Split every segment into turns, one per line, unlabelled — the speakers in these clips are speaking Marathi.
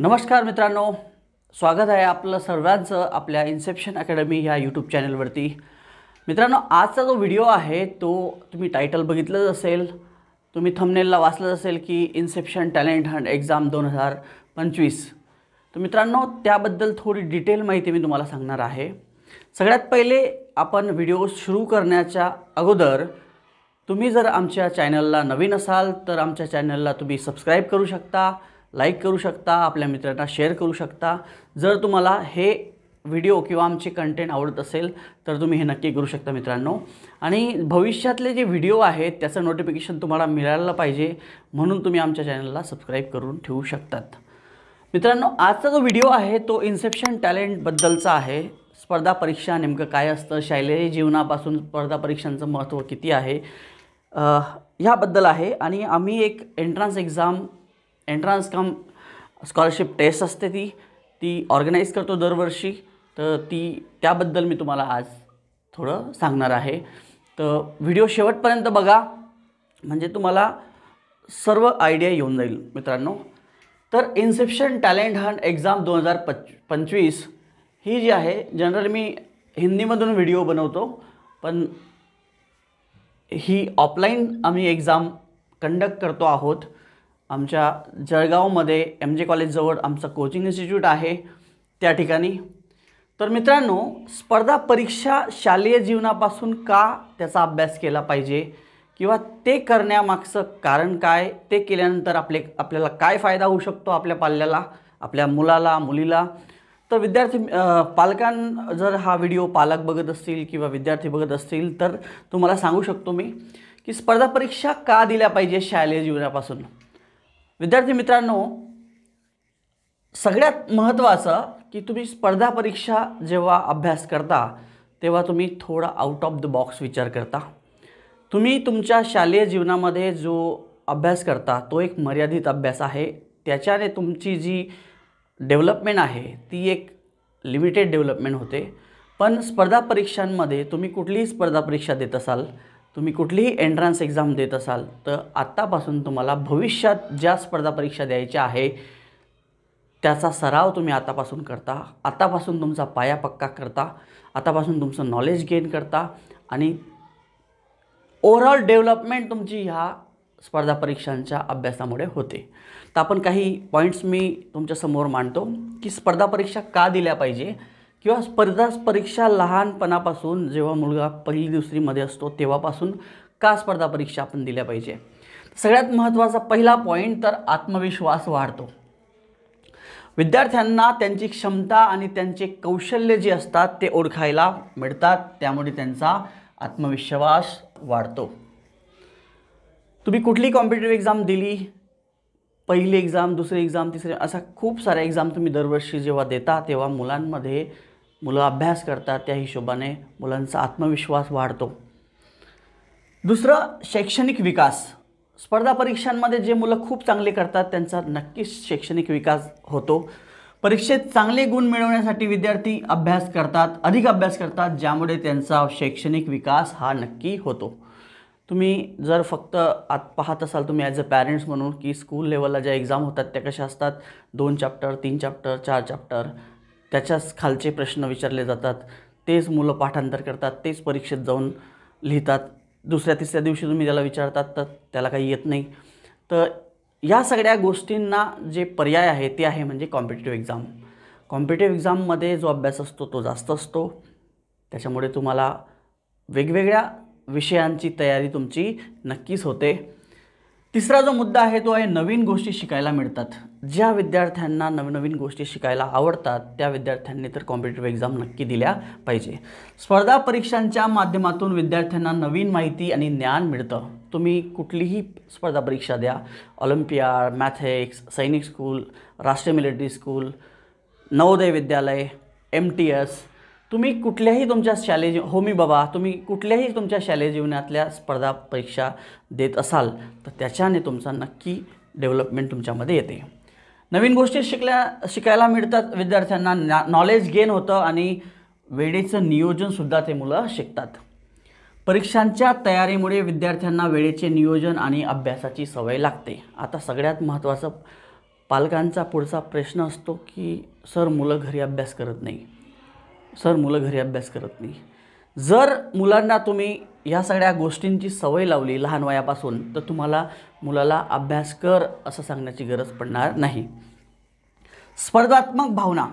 नमस्कार मित्रांनो, स्वागत आहे आपलं सर्वांचं आपल्या इन्सेप्शन अकॅडमी ह्या यूट्यूब चॅनलवरती। मित्रांनो, आजचा जो व्हिडिओ आहे तो तुम्ही टायटल बघितलंच असेल, तुम्ही थंबनेलला वाचलं असेल की इन्सेप्शन टॅलेंट हंट एक्झाम 2025। तर मित्रांनो, त्याबद्दल थोडी डिटेल माहिती मी तुम्हाला सांगणार आहे। सगळ्यात पहिले आपण व्हिडिओ सुरू करण्याच्या अगोदर तुम्ही जर आमच्या चॅनलला नवीन असाल तर आमच्या चॅनलला तुम्ही सबस्क्राइब करू शकता, लाईक करू शकता, आपल्या मित्रांना शेअर करू शकता। जर तुम्हाला हे व्हिडिओ किंवा आमचे कंटेंट आवडत असेल तर तुम्ही हे नक्की करू शकता मित्रांनो। आणि भविष्यातले जे व्हिडिओ आहेत त्याचं नोटिफिकेशन तुम्हाला मिळायला पाहिजे म्हणून तुम्ही आमच्या चॅनलला सबस्क्राइब करून ठेवू शकतात। मित्रांनो, आजचा जो व्हिडिओ आहे तो इन्सेप्शन टॅलेंट बद्दलचा आहे। स्पर्धा परीक्षा नेमकं काय असतं, शालेय जीवनापासून स्पर्धा परीक्षांचं महत्त्व किती आहे ह्याबद्दल आहे। आणि आम्ही एक एंट्रन्स कम स्कॉलरशिप टेस्ट असते ती ऑर्गनाइज करतो दरवर्षी। तर त्याबद्दल मी तुम्हाला आज थोडं सांगणार आहे। तर व्हिडिओ शेवटपर्यंत बघा म्हणजे तुम्हाला सर्व आयडिया येऊन जाईल मित्रांनो। तर इन्सेप्शन टॅलेंट हंट एक्झाम 2025 ही जी आहे, जनरली मी हिंदीमधून व्हिडिओ बनवतो, पण ही ऑफलाईन आम्ही एक्झाम कंडक्ट करतो आहोत। आमच्या जळगावमध्ये MJ कॉलेजजवळ आमचं कोचिंग इन्स्टिट्यूट आहे त्या ठिकाणी। तर मित्रांनो, स्पर्धा परीक्षा शालेय जीवनापासून का त्याचा अभ्यास केला पाहिजे किंवा ते करण्यामागचं कारण काय, ते केल्यानंतर आपल्याला काय फायदा होऊ शकतो आपल्या पाल्याला, आपल्या मुलाला मुलीला। तर विद्यार्थी जर हा व्हिडिओ पालक बघत असतील किंवा विद्यार्थी बघत असतील तर तुम्हाला सांगू शकतो मी की स्पर्धा परीक्षा का दिल्या पाहिजे शालेय जीवनापासून। विद्यार्थी मित्रांनो, सगळ्यात महत्त्वाचं की तुम्ही स्पर्धा परीक्षा जेव्हा अभ्यास करता तेव्हा तुम्ही थोडा आउट ऑफ द बॉक्स विचार करता। तुम्ही तुमच्या शालेय जीवनामध्ये जो अभ्यास करता तो एक मर्यादित अभ्यास आहे। त्याच्याने तुमची जी डेव्हलपमेंट आहे ती एक लिमिटेड डेव्हलपमेंट होते। पण स्पर्धा परीक्षांमध्ये तुम्ही कुठलीही स्पर्धा परीक्षा देत असाल, तुम्ही कुठलीही एंट्रन्स एक्झाम देत असाल तर आत्तापासून तुम्हाला भविष्यात ज्या स्पर्धा परीक्षा द्यायच्या आहे त्याचा सराव तुम्ही आतापासून करता, आतापासून तुमचा पाया पक्का करता, आतापासून तुमचं नॉलेज गेन करता आणि ओव्हरऑल डेव्हलपमेंट तुमची ह्या स्पर्धा परीक्षांच्या अभ्यासामुळे होते। तर आपण काही पॉईंट्स मी तुमच्यासमोर मांडतो की स्पर्धा परीक्षा का दिल्या पाहिजे किंवा स्पर्धा परीक्षा लहानपणापासून जेव्हा मुलगा पहिली दुसरीमध्ये असतो तेव्हापासून का स्पर्धा परीक्षा आपण दिल्या पाहिजे। सगळ्यात महत्त्वाचा पहिला पॉईंट तर आत्मविश्वास वाढतो। विद्यार्थ्यांना त्यांची क्षमता आणि त्यांचे कौशल्य जे असतात ते ओळखायला मिळतात, त्यामुळे त्यांचा आत्मविश्वास वाढतो। तुम्ही कुठली कॉम्पिटिटिव्ह एक्झाम दिली, पहिली एक्झाम, दुसरी एक्झाम, तिसरी, असा खूप साऱ्या एक्झाम तुम्ही दरवर्षी जेव्हा देता तेव्हा मुलं अभ्यास करतात, त्या हिशोबाने मुलांचा आत्मविश्वास वाढतो। दुसरं, शैक्षणिक विकास। स्पर्धा परीक्षांमध्ये जे मुलं खूप चांगले करतात त्यांचा नक्कीच शैक्षणिक विकास होतो। परीक्षेत चांगले गुण मिळवण्यासाठी विद्यार्थी अधिक अभ्यास करतात, ज्यामुळे त्यांचा शैक्षणिक विकास हा नक्की होतो। तुम्ही जर फक्त पाहत असाल तुम्ही ॲज अ पॅरेंट्स म्हणून की स्कूल लेवलला ज्या एक्झाम होतात त्या कशा असतात, 2 चॅप्टर, 3 चॅप्टर, 4 चॅप्टर, त्याच्याच खालचे प्रश्न विचारले जातात, तेच मुलं पाठांतर करतात, तेच परीक्षेत जाऊन लिहितात। दुसऱ्या तिसऱ्या दिवशी तुम्ही त्याला विचारतात तर त्याला काही येत नाही। तर या सगळ्या गोष्टींना जे पर्याय आहे ते आहे म्हणजे कॉम्पिटिटिव्ह एक्झाम। कॉम्पिटिटिव्ह एक्झाममध्ये जो अभ्यास असतो तो जास्त असतो, त्याच्यामुळे तुम्हाला वेगवेगळ्या विषयांची तयारी तुमची नक्कीच होते। तिसरा जो मुद्दा आहे तो आहे नवीन गोष्टी शिकायला मिळतात। ज्या विद्यार्थ्यांना नवीन गोष्टी शिकायला आवडतात त्या विद्यार्थ्यांनी तर कॉम्पिटिटिव्ह एक्झाम नक्की दिल्या पाहिजे। स्पर्धा परीक्षांच्या माध्यमातून विद्यार्थ्यांना नवीन माहिती आणि ज्ञान मिळतं। तुम्ही कुठलीही स्पर्धा परीक्षा द्या, ऑलिम्पियाड, मॅथेक्स, सैनिक स्कूल, राष्ट्रीय military school, Navodaya Vidyalaya, MTS, तुम्ही कुठल्याही तुमच्या तुम्ही कुठल्याही तुमच्या शालेय जीवनातल्या स्पर्धा परीक्षा देत असाल तर त्याच्याने तुमचा नक्की डेव्हलपमेंट तुमच्यामध्ये येते। नवीन गोष्टी शिकायला मिळतात विद्यार्थ्यांना, नॉलेज गेन होतं आणि वेळेचं नियोजनसुद्धा ते मुलं शिकतात। परीक्षांच्या तयारीमुळे विद्यार्थ्यांना वेळेचे नियोजन आणि अभ्यासाची सवय लागते। आता सगळ्यात महत्त्वाचं पालकांचा पुढचा प्रश्न असतो की सर मुलं घरी अभ्यास करत नाही, सर मुलं घरी अभ्यास करत नाही. जर मुलांना तुम्ही ह्या सगळ्या गोष्टींची सवय लावली लहान वयापासून तर तुम्हाला मुलाला अभ्यास कर असं सांगण्याची गरज पडणार नाही. स्पर्धात्मक भावना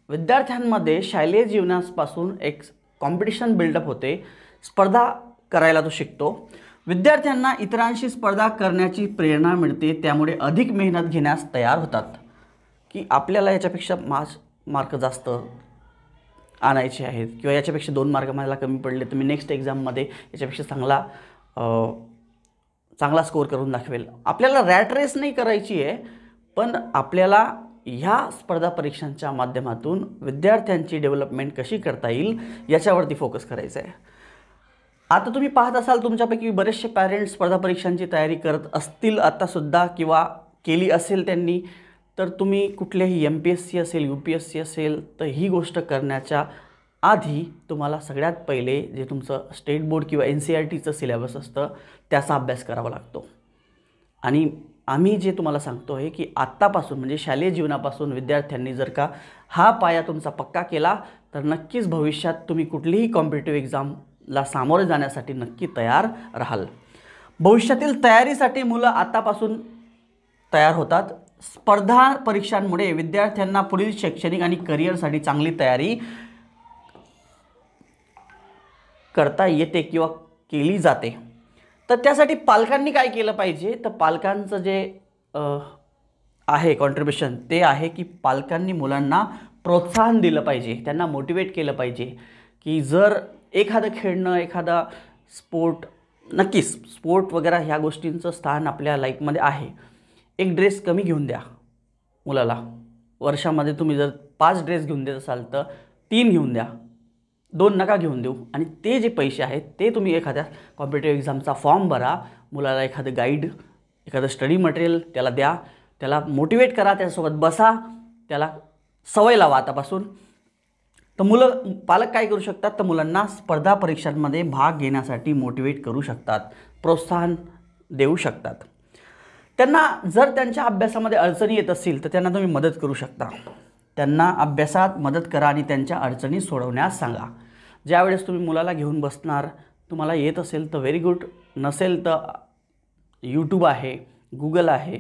विद्यार्थ्यांमध्ये शालेय जीवनापासून एक कॉम्पिटिशन बिल्डअप होते. स्पर्धा करायला तो शिकतो. विद्यार्थ्यांना इतरांशी स्पर्धा करण्याची प्रेरणा मिळते. त्यामुळे अधिक मेहनत घेण्यास तयार होतात की आपल्याला याच्यापेक्षा मार्क जास्त आणायचे आहेत किंवा याच्यापेक्षा 2 मार्क मला कमी पडले तर मी नेक्स्ट एक्झाममध्ये याच्यापेक्षा चांगला स्कोअर करून दाखवेल. आपल्याला रॅट रेस नाही करायची आहे, पण आपल्याला ह्या स्पर्धा परीक्षांच्या माध्यमातून विद्यार्थ्यांची डेव्हलपमेंट कशी करता येईल याच्यावरती फोकस करायचं आहे. आता तुम्ही पाहत असाल तुमच्यापैकी बरेचसे पॅरेंट्स स्पर्धा परीक्षांची तयारी करत असतील आत्तासुद्धा किंवा केली असेल त्यांनी, तर तुम्ही कुठल्याही MPSC असेल UPSC असेल तर ही गोष्ट करण्याच्या आधी तुम्हाला सगळ्यात पहिले जे तुमचं स्टेट बोर्ड किंवा NCERTचं सिलेबस असतं त्याचा अभ्यास करावा लागतो. आणि आम्ही जे तुम्हाला सांगतो आहे की आत्तापासून म्हणजे शालेय जीवनापासून विद्यार्थ्यांनी जर का हा पाया तुमचा पक्का केला तर नक्कीच भविष्यात तुम्ही कुठलीही कॉम्पिटिटिव्ह एक्झामला सामोरे जाण्यासाठी नक्की तयार राहाल. भविष्यातील तयारीसाठी मुलं आत्तापासून तयार होतात. स्पर्धा परीक्षांमुळे विद्यार्थ्यांना पुढील शैक्षणिक आणि करिअरसाठी चांगली तयारी करता येते किंवा केली जाते. तर त्यासाठी पालकांनी काय केलं पाहिजे, तर पालकांचं जे आहे कॉन्ट्रिब्युशन ते आहे की पालकांनी मुलांना प्रोत्साहन दिलं पाहिजे, त्यांना मोटिवेट केलं पाहिजे की जर एखादं खेळणं, एखादा स्पोर्ट, नक्कीच स्पोर्ट वगैरे ह्या गोष्टींचं स्थान आपल्या लाईफमध्ये आहे. एक ड्रेस कमी घेऊन द्या मुलाला. वर्षामध्ये तुम्ही जर 5 ड्रेस घेऊन देत असाल तर 3 घेऊन द्या, 2 नका घेऊन देऊ. आणि ते जे पैसे आहेत ते तुम्ही एखाद्या कॉम्पिटिटिव्ह एक्झामचा फॉर्म भरा, मुलाला एखादं गाईड, एखादं स्टडी मटेरियल त्याला द्या, त्याला मोटिवेट करा, त्याच्यासोबत बसा, त्याला सवय लावा आतापासून. तर पालक काय करू शकतात, तर मुलांना स्पर्धा परीक्षांमध्ये भाग घेण्यासाठी मोटिवेट करू शकतात, प्रोत्साहन देऊ शकतात. त्यांना जर त्यांच्या अभ्यासामध्ये अडचणी येत असतील तर त्यांना तुम्ही मदत करू शकता. त्यांना अभ्यासात मदत करा आणि त्यांच्या अडचणी सोडवण्यास सांगा. ज्यावेळेस तुम्ही मुलाला घेऊन बसणार, तुम्हाला येत असेल तर व्हेरी गुड, नसेल तर YouTube आहे, Google आहे,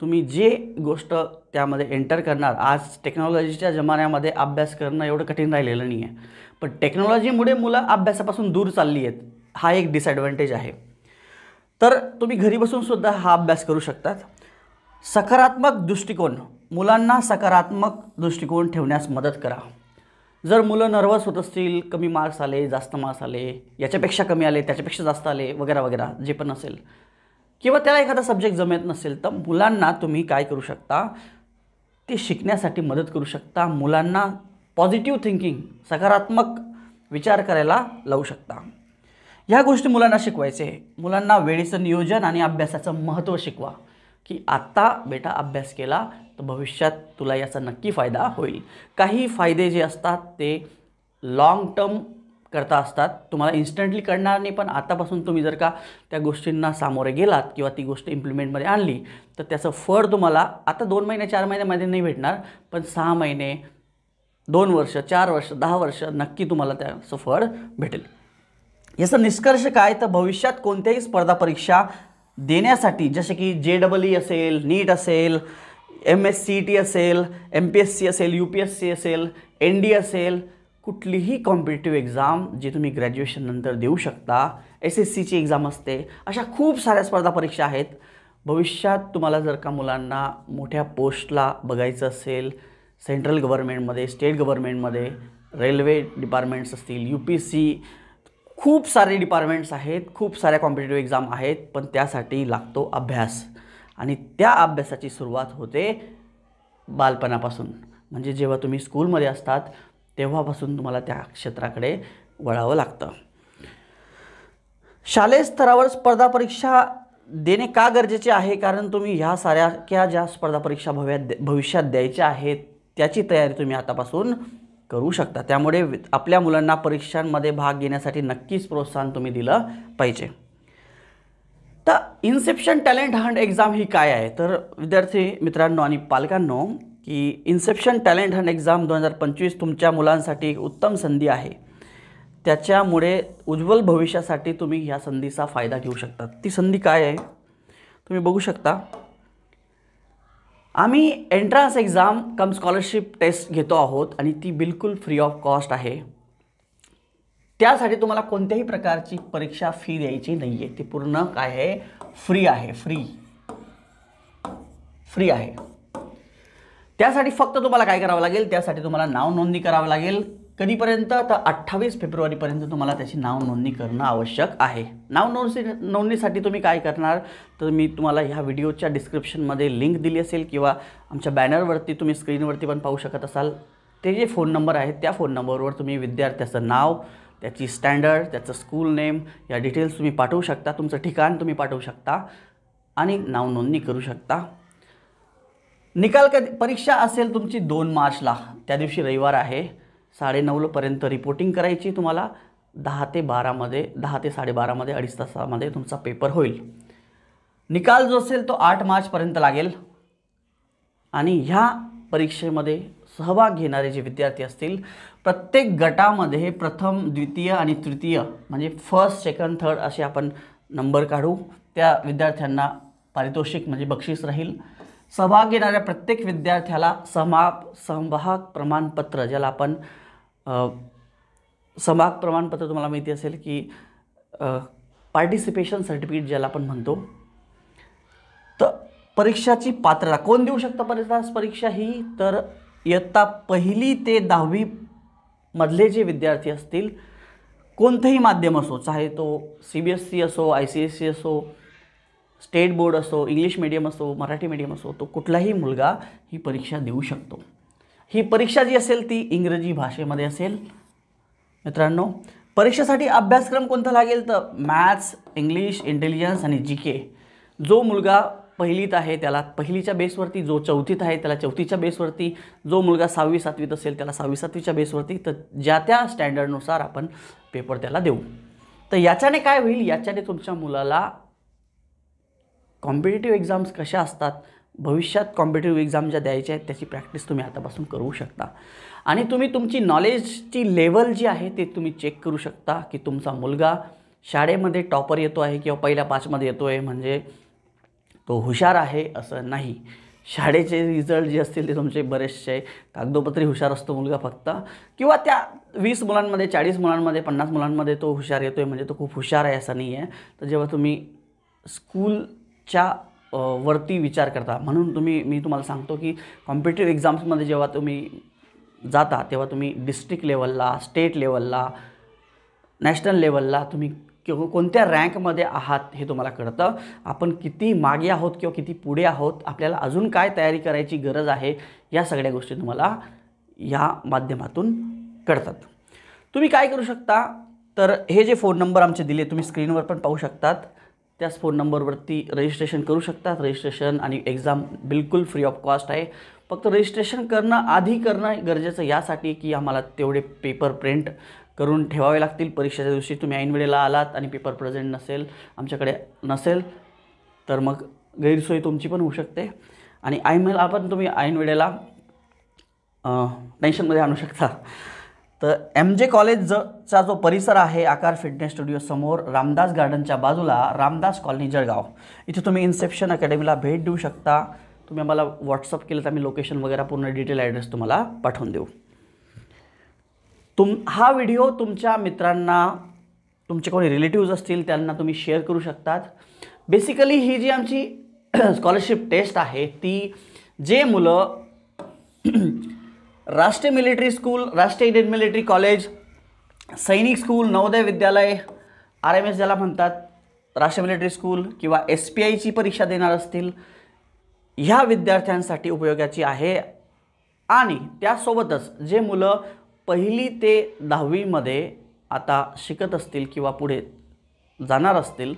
तुम्ही जे गोष्ट त्यामध्ये एंटर करणार. आज टेक्नॉलॉजीच्या जमान्यामध्ये अभ्यास करणं एवढं कठीण राहिलेलं नाही आहे, पण टेक्नॉलॉजीमुळे मुलं अभ्यासापासून दूर चालली आहेत, हा एक डिसॲडव्हान्टेज आहे. तर तुम्ही घरी बसूनसुद्धा हा अभ्यास करू शकतात. सकारात्मक दृष्टिकोन, मुलांना सकारात्मक दृष्टिकोन ठेवण्यास मदत करा. जर मुलं नर्वस होत असतील, कमी मार्क्स आले, जास्त मार्क्स आले, याच्यापेक्षा कमी आले, त्याच्यापेक्षा जास्त आले वगैरे वगैरे जे पण असेल, किंवा त्याला एखादा सब्जेक्ट जमत नसेल, तर मुलांना तुम्ही काय करू शकता, ते शिकण्यासाठी मदत करू शकता. मुलांना पॉझिटिव्ह थिंकिंग, सकारात्मक विचार करायला लावू शकता. ह्या गोष्टी मुलांना शिकवायचे. मुलांना वेळेचं नियोजन आणि अभ्यासाचं महत्त्व शिकवा की आत्ता बेटा अभ्यास केला तर भविष्यात तुला याचा नक्की फायदा होईल. काही फायदे जे असतात ते लाँग टर्म करता असतात, तुम्हाला इन्स्टंटली कळणार नाही, पण आतापासून तुम्ही जर का त्या गोष्टींना सामोरे गेलात किंवा ती गोष्ट इम्प्लिमेंटमध्ये आणली तर त्याचं फळ तुम्हाला आता 2 महिने 4 महिन्यामध्ये नाही भेटणार, पण 6 महिने, 2 वर्ष, 4 वर्ष, 10 वर्ष नक्की तुम्हाला त्याचं फळ भेटेल. याचा निष्कर्ष काय, तर भविष्यात कोणत्याही स्पर्धा परीक्षा देण्यासाठी जसे की JEE असेल, नीट असेल, MSCET असेल, MPSC असेल, UPSC असेल, ND असेल, कुठलीही कॉम्पिटिटिव्ह एक्झाम जी तुम्ही ग्रॅज्युएशन नंतर देऊ शकता, SSCची एक्झाम असते, अशा खूप साऱ्या स्पर्धा परीक्षा आहेत. भविष्यात तुम्हाला जर का मुलांना मोठ्या पोस्टला बघायचं असेल, सेंट्रल गव्हर्नमेंटमध्ये, स्टेट गव्हर्नमेंटमध्ये, रेल्वे डिपार्टमेंट्स असतील, UPSC, खूप सारे डिपार्टमेंट्स आहेत, खूप साऱ्या कॉम्पिटिटिव्ह एक्झाम आहेत, पण त्यासाठी लागतो अभ्यास. आणि त्या अभ्यासाची सुरुवात होते बालपणापासून. म्हणजे जेव्हा तुम्ही स्कूलमध्ये असतात तेव्हापासून तुम्हाला त्या क्षेत्राकडे वळावं लागतं. शालेय स्तरावर स्पर्धा परीक्षा देणे का गरजेचे आहे, कारण तुम्ही ह्या साऱ्या ज्या स्पर्धा परीक्षा भविष्यात द्यायच्या आहेत त्याची तयारी तुम्ही आतापासून करू शकता. त्यामुळे आपल्या मुलांना परीक्षांमध्ये भाग घेण्यासाठी नक्कीच प्रोत्साहन तुम्ही दिलं पाहिजे. तर इन्सेप्शन टॅलेंट हंट एक्झाम ही काय आहे, तर विद्यार्थी मित्रांनो आणि पालकांनो, की इन्सेप्शन टॅलेंट हंट एक्झाम 2025 तुमच्या मुलांसाठी एक उत्तम संधी आहे. त्याच्यामुळे उज्ज्वल भविष्यासाठी तुम्ही ह्या संधीचा फायदा घेऊ शकता. ती संधी काय आहे तुम्ही बघू शकता. आम्ही entrance exam cum scholarship test घेतो आहोत आणि ती बिलकुल फ्री ऑफ कॉस्ट आहे. त्यासाठी तुम्हाला कोणत्याही प्रकारची परीक्षा फी द्यायची नाही आहे. ती पूर्ण काय आहे, फ्री आहे. फ्री आहे. त्यासाठी फक्त तुम्हाला काय करावं लागेल, त्यासाठी तुम्हाला नाव नोंदणी करावं लागेल. कधीपर्यंत, तर 28 फेब्रुवारीपर्यंत तुम्हाला त्याची नाव नोंदणी करणं आवश्यक आहे. नाव नोंदणीसाठी तुम्ही काय करणार, तर मी तुम्हाला ह्या व्हिडिओच्या डिस्क्रिप्शनमध्ये लिंक दिली असेल किंवा आमच्या बॅनरवरती तुम्ही स्क्रीनवरती पण पाहू शकत असाल. ते जे फोन नंबर आहेत त्या फोन नंबरवर तुम्ही विद्यार्थ्याचं नाव, त्याची स्टँडर्ड, त्याचं स्कूल नेम या डिटेल्स तुम्ही पाठवू शकता. तुमचं ठिकाण तुम्ही पाठवू शकता आणि नाव नोंदणी करू शकता. निकाल परीक्षा असेल तुमची 2 मार्चला, त्या दिवशी रविवार आहे. 9:30 पर्यंत रिपोर्टिंग करायची तुम्हाला. 10 ते 12मध्ये, 10 ते 12:30मध्ये 2.5 तासामध्ये तुमचा पेपर होईल. निकाल जो असेल तो 8 मार्चपर्यंत लागेल. आणि ह्या परीक्षेमध्ये सहभाग घेणारे जे विद्यार्थी असतील, प्रत्येक गटामध्ये प्रथम, द्वितीय आणि तृतीय म्हणजे फर्स्ट, सेकंड, थर्ड असे आपण नंबर काढू. त्या विद्यार्थ्यांना पारितोषिक म्हणजे बक्षीस राहील. सहभाग घेणाऱ्या प्रत्येक विद्यार्थ्याला सहभाग प्रमाणपत्र, ज्याला आपण सहभाग प्रमाणपत्र तुम्हाला माहिती असेल की पार्टिसिपेशन सर्टिफिकेट ज्याला आपण म्हणतो. तर परीक्षाची पात्रता कोण देऊ शकतं परीक्षा ही, तर इयत्ता 1ली ते 10वी मधले जे विद्यार्थी असतील, कोणतंही माध्यम असो, चाहे तो CBSE असो, ICSE असो, स्टेट बोर्ड असो, इंग्लिश मीडियम असो, मराठी मीडियम असो, तो कुठलाही मुलगा ही परीक्षा देऊ शकतो. ही परीक्षा जी असेल ती इंग्रजी भाषेमध्ये असेल. मित्रांनो, परीक्षेसाठी अभ्यासक्रम कोणता लागेल, तर मॅथ्स, इंग्लिश, इंटेलिजन्स आणि GK. जो मुलगा 1लीत आहे त्याला 1लीच्या बेसवरती, जो 4थीत आहे त्याला 4थीच्या बेसवरती, जो मुलगा 6वी 7वीत असेल त्याला 6वी 7वीच्या बेसवरती. तर ज्या त्या स्टँडर्डनुसार आपण पेपर त्याला देऊ. तर याच्याने काय होईल, याच्याने तुमच्या मुलाला कॉम्पिटिटिव्ह एक्झाम्स कशा असतात, भविष्यात कॉम्पिटिटिव्ह एक्झाम ज्या द्यायच्या आहेत त्याची प्रॅक्टिस तुम्ही आतापासून करू शकता. आणि तुम्ही तुमची नॉलेजची लेवल जी आहे ते तुम्ही चेक करू शकता की तुमचा मुलगा शाळेमध्ये टॉपर येतो आहे किंवा पहिल्या 5मध्ये येतो आहे म्हणजे तो हुशार आहे असं नाही. शाळेचे रिझल्ट जे असतील ते तुमचे बरेचसे कागदोपत्री हुशार असतो मुलगा फक्त, किंवा त्या 20 मुलांमध्ये, 40 मुलांमध्ये, 50 मुलांमध्ये तो हुशार येतो आहे म्हणजे तो खूप हुशार आहे असं नाही आहे. तर जेव्हा तुम्ही स्कूलच्या वरती विचार करता, म्हणून मी तुम्हाला सांगतो की कॉम्पिटिटिव्ह एक्झाम्समध्ये जेव्हा तुम्ही जाता तेव्हा तुम्ही डिस्ट्रिक्ट लेवलला, स्टेट लेवलला, नॅशनल लेवलला तुम्ही कोणत्या रँकमध्ये आहात हे तुम्हाला कळतं. आपण किती मागे आहोत किंवा किती पुढे आहोत, आपल्याला अजून काय तयारी करायची गरज आहे, या सगळ्या गोष्टी तुम्हाला या माध्यमातून कळतात. तुम्ही काय करू शकता, तर हे जे फोन नंबर आमचे दिले तुम्ही स्क्रीनवर पण पाहू शकतात, त्याच फोन नंबरवरती रजिस्ट्रेशन करू शकतात. रजिस्ट्रेशन आणि एक्झाम बिलकुल फ्री ऑफ कॉस्ट आहे. फक्त रजिस्ट्रेशन आधी करणं गरजेचं यासाठी की आम्हाला तेवढे पेपर प्रिंट करून ठेवावे लागतील. परीक्षेच्या दिवशी तुम्ही ऐन वेळेला आलात आणि पेपर प्रेझेंट नसेल, आमच्याकडे नसेल, तर मग गैरसोय तुमची पण होऊ शकते आणि आपण तुम्ही ऐन वेळेला टेन्शनमध्ये आणू शकता. तर MJ कॉलेजचा जो परिसर आहे, आकार फिटनेस स्टुडिओ समोर, रामदास गार्डनच्या बाजूला, रामदास कॉलनी जळगाव, इथे तुम्ही इन्सेप्शन अकॅडमीला भेट देऊ शकता. तुम्ही आम्हाला व्हॉट्सअप केलं तर आम्ही लोकेशन वगैरे पूर्ण डिटेल ॲड्रेस तुम्हाला पाठवून देऊ. हा व्हिडिओ तुमच्या मित्रांना, तुमचे कोणी रिलेटिव्ज असतील त्यांना तुम्ही शेअर करू शकतात. बेसिकली ही जी आमची स्कॉलरशिप टेस्ट आहे ती जे मुलं राष्ट्रीय मिलिटरी स्कूल, राष्ट्रीय इंडियन मिलिटरी कॉलेज, सैनिक स्कूल, नवोदय विद्यालय, RMS ज्याला म्हणतात, राष्ट्रीय मिलिटरी स्कूल किंवा SPIची परीक्षा देणार असतील, ह्या विद्यार्थ्यांसाठी उपयोगाची आहे. आणि त्यासोबतच जे मुलं 1ली ते 10वीमध्ये आता शिकत असतील किंवा पुढे जाणार असतील,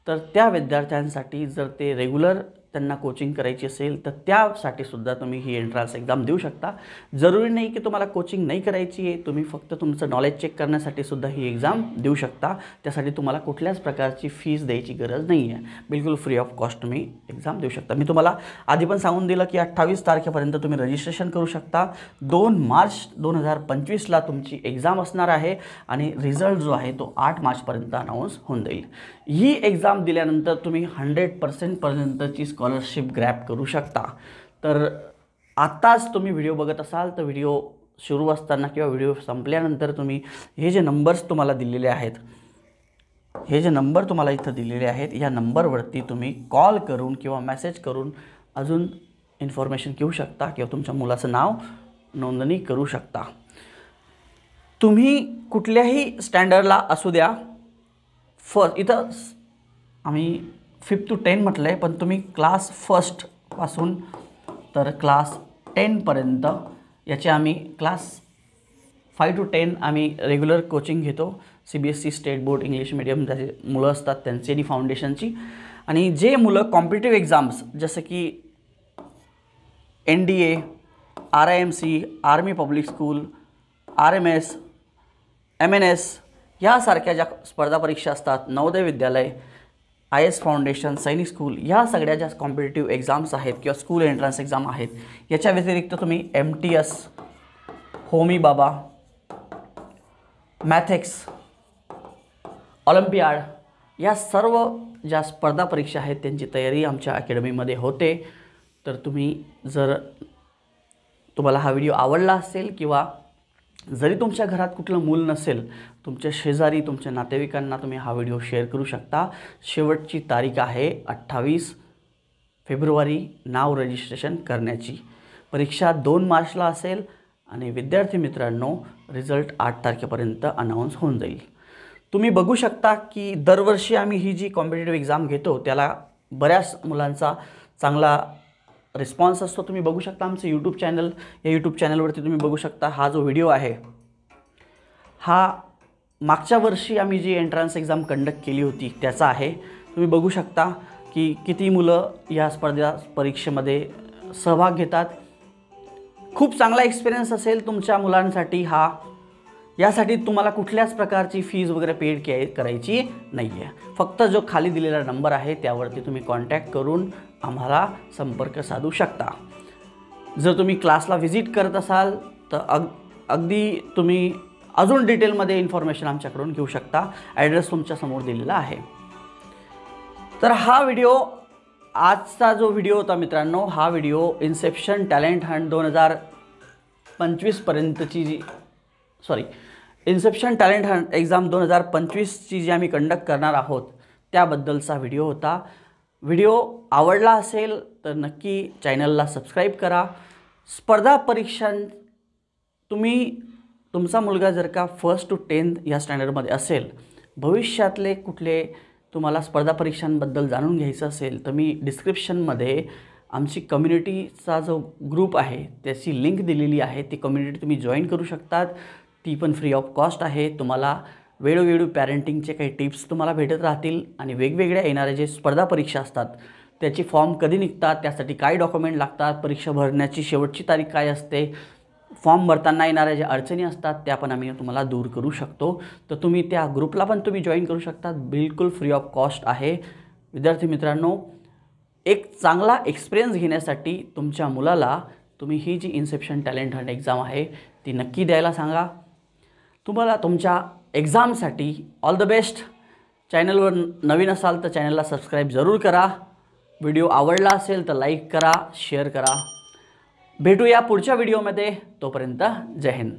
तर त्या विद्यार्थ्यांसाठी जर ते रेग्युलर त्यांना कोचिंग करायची असेल तर त्यासाठी सुद्धा तुम्ही ही एंट्रन्स एक्झाम देऊ शकता। जरुरी नाही की तुम्हाला कोचिंग नाही करायची आहे, तुम्ही फक्त तुमचं नॉलेज चेक करण्यासाठी सुद्धा ही एक्झाम देऊ शकता। त्यासाठी तुम्हाला कुठल्याच प्रकारची फीस द्यायची गरज नाही आहे, बिलकुल फ्री ऑफ कॉस्ट तुम्ही एक्झाम देऊ शकता। मी तुम्हाला आधी पण सांगून दिलं की 28 तारखेपर्यंत तुम्ही रजिस्ट्रेशन करू शकता। 2 मार्च 2025ला तुमची एक्झाम असणार आहे आणि रिझल्ट जो आहे तो 8 मार्चपर्यंत अनाऊन्स होऊन जाईल। ही एक्झाम दिल्यानंतर तुम्ही 100% पर्यंतची स्कॉलरशिप ग्रॅब करू शकता। तर आत्ताच तुम्ही व्हिडिओ बघत असाल तर व्हिडिओ सुरू असताना किंवा व्हिडिओ संपल्यानंतर तुम्ही हे जे नंबर्स तुम्हाला दिलेले आहेत, हे जे नंबर तुम्हाला इथं दिलेले आहेत, या नंबरवरती तुम्ही कॉल करून किंवा मेसेज करून अजून इन्फॉर्मेशन घेऊ शकता किंवा तुमच्या मुलाचं नाव नोंदणी करू शकता। तुम्ही कुठल्याही स्टँडर्डला असू द्या, फर्स्ट इथं आम्ही 5 to 10 म्हटलं आहे, पण तुम्ही क्लास फर्स्टपासून तर क्लास 10पर्यंत याचे आम्ही क्लास 5 to 10 आम्ही रेग्युलर कोचिंग घेतो। CBSE state board English medium ज्याचे मुलं असतात त्यांची आणि फाउंडेशनची, आणि जे मुलं कॉम्पिटिटिव्ह एक्झाम्स जसं की NDA, RIMC, army public school, RMS, MNS यासारख्या ज्या स्पर्धा परीक्षा असतात, नवोदय विद्यालय, IS फाउंडेशन, सैनिक स्कूल, या सगळ्या ज्या कॉम्पिटिटिव्ह एक्झाम्स आहेत किंवा स्कूल एंट्रन्स एक्झाम आहेत, याच्या व्यतिरिक्त तुम्ही MTS, होमी बाबा, मॅथेक्स, ऑलिम्पियाड या सर्व ज्या स्पर्धा परीक्षा आहेत त्यांची तयारी आमच्या अकॅडमीमध्ये होते। तर तुम्ही जर तुम्हाला हा व्हिडिओ आवडला असेल किंवा जरी तुमच्या घरात कुठलं मूल नसेल, तुमच्या शेजारी तुमच्या नातेवाईकांना तुम्ही हा व्हिडिओ शेअर करू शकता। शेवटची तारीख आहे 28 फेब्रुवारी नाव रजिस्ट्रेशन करण्याची। परीक्षा 2 मार्चला असेल आणि विद्यार्थी मित्रांनो रिझल्ट 8 तारखेपर्यंत अनाऊन्स होऊन जाईल। तुम्ही बघू शकता की दरवर्षी आम्ही ही जी कॉम्पिटिटिव्ह एक्झाम घेतो त्याला बऱ्याच मुलांचा चांगला रिस्पॉन्स असतो। तुम्ही बघू शकता आमचं यूट्यूब चॅनल, या यूट्यूब चॅनलवरती तुम्ही बघू शकता हा जो व्हिडिओ आहे हा मागच्या वर्षी आम्ही जी एंट्रन्स एक्झाम कंडक्ट केली होती त्याचा आहे। तुम्ही बघू शकता की किती मुलं या स्पर्धा परीक्षेमध्ये सहभाग घेतात। खूप चांगला एक्सपिरियन्स असेल तुमच्या मुलांसाठी हा। यासाठी तुम्हाला कुठल्याच प्रकारची फीज वगैरे पेड करायची नाही आहे। फक्त जो खाली दिलेला नंबर आहे त्यावरती तुम्ही कॉन्टॅक्ट करून आम्हाला संपर्क साधू शकता। जर तुम्ही क्लासला व्हिजिट करत असाल तर अगदी तुम्ही अजून डिटेलमध्ये इन्फॉर्मेशन आमच्याकडून घेऊ शकता। ॲड्रेस तुमच्यासमोर दिलेला आहे। तर हा व्हिडिओ, आजचा जो व्हिडिओ होता मित्रांनो, हा व्हिडिओ इन्सेप्शन टॅलेंट हंट 2025 पर्यंतची इन्सेप्शन टॅलेंट हंट एक्झाम 2025ची जी आम्ही कंडक्ट करणार आहोत त्याबद्दलचा व्हिडिओ होता। व्हिडिओ आवडला असेल तर नक्की चॅनलला सबस्क्राईब करा। स्पर्धा परीक्षा तुमचा मुलगा जर का 1st to 10th या स्टँडर्डमध्ये असेल, भविष्यातले कुठले तुम्हाला स्पर्धा परीक्षांबद्दल जाणून घ्यायचं असेल तर मी डिस्क्रिप्शनमध्ये आमची कम्युनिटीचा जो ग्रुप आहे त्याची लिंक दिलेली आहे। ती कम्युनिटी तुम्ही जॉईन करू शकतात, ती पण फ्री ऑफ कॉस्ट आहे। तुम्हाला वेळोवेळी पॅरेंटिंगचे काही टिप्स तुम्हाला भेटत राहतील आणि वेगवेगळ्या येणाऱ्या जे स्पर्धा परीक्षा असतात त्याची फॉर्म कधी निघतात, त्यासाठी काय डॉक्युमेंट लागतात, परीक्षा भरण्याची शेवटची तारीख काय असते, फॉर्म भरताना येणाऱ्या ज्या अडचणी असतात त्या पण आम्ही तुम्हाला दूर करू शकतो। तर तुम्ही त्या ग्रुपला पण तुम्ही जॉईन करू शकता, बिलकुल फ्री ऑफ कॉस्ट आहे। विद्यार्थी मित्रांनो, एक चांगला एक्सपिरियन्स घेण्यासाठी तुमच्या मुलाला तुम्ही ही जी इन्सेप्शन टॅलेंट हंट एक्झाम आहे ती नक्की द्यायला सांगा। तुम्हाला तुमच्या एक्झामसाठी ऑल द बेस्ट। चॅनलवर नवीन असाल तर चॅनलला सबस्क्राईब जरूर करा। व्हिडिओ आवडला असेल तर लाईक करा, शेअर करा। भेटूया पुढच्या व्हिडिओमध्ये, तोपर्यंत जय हिंद।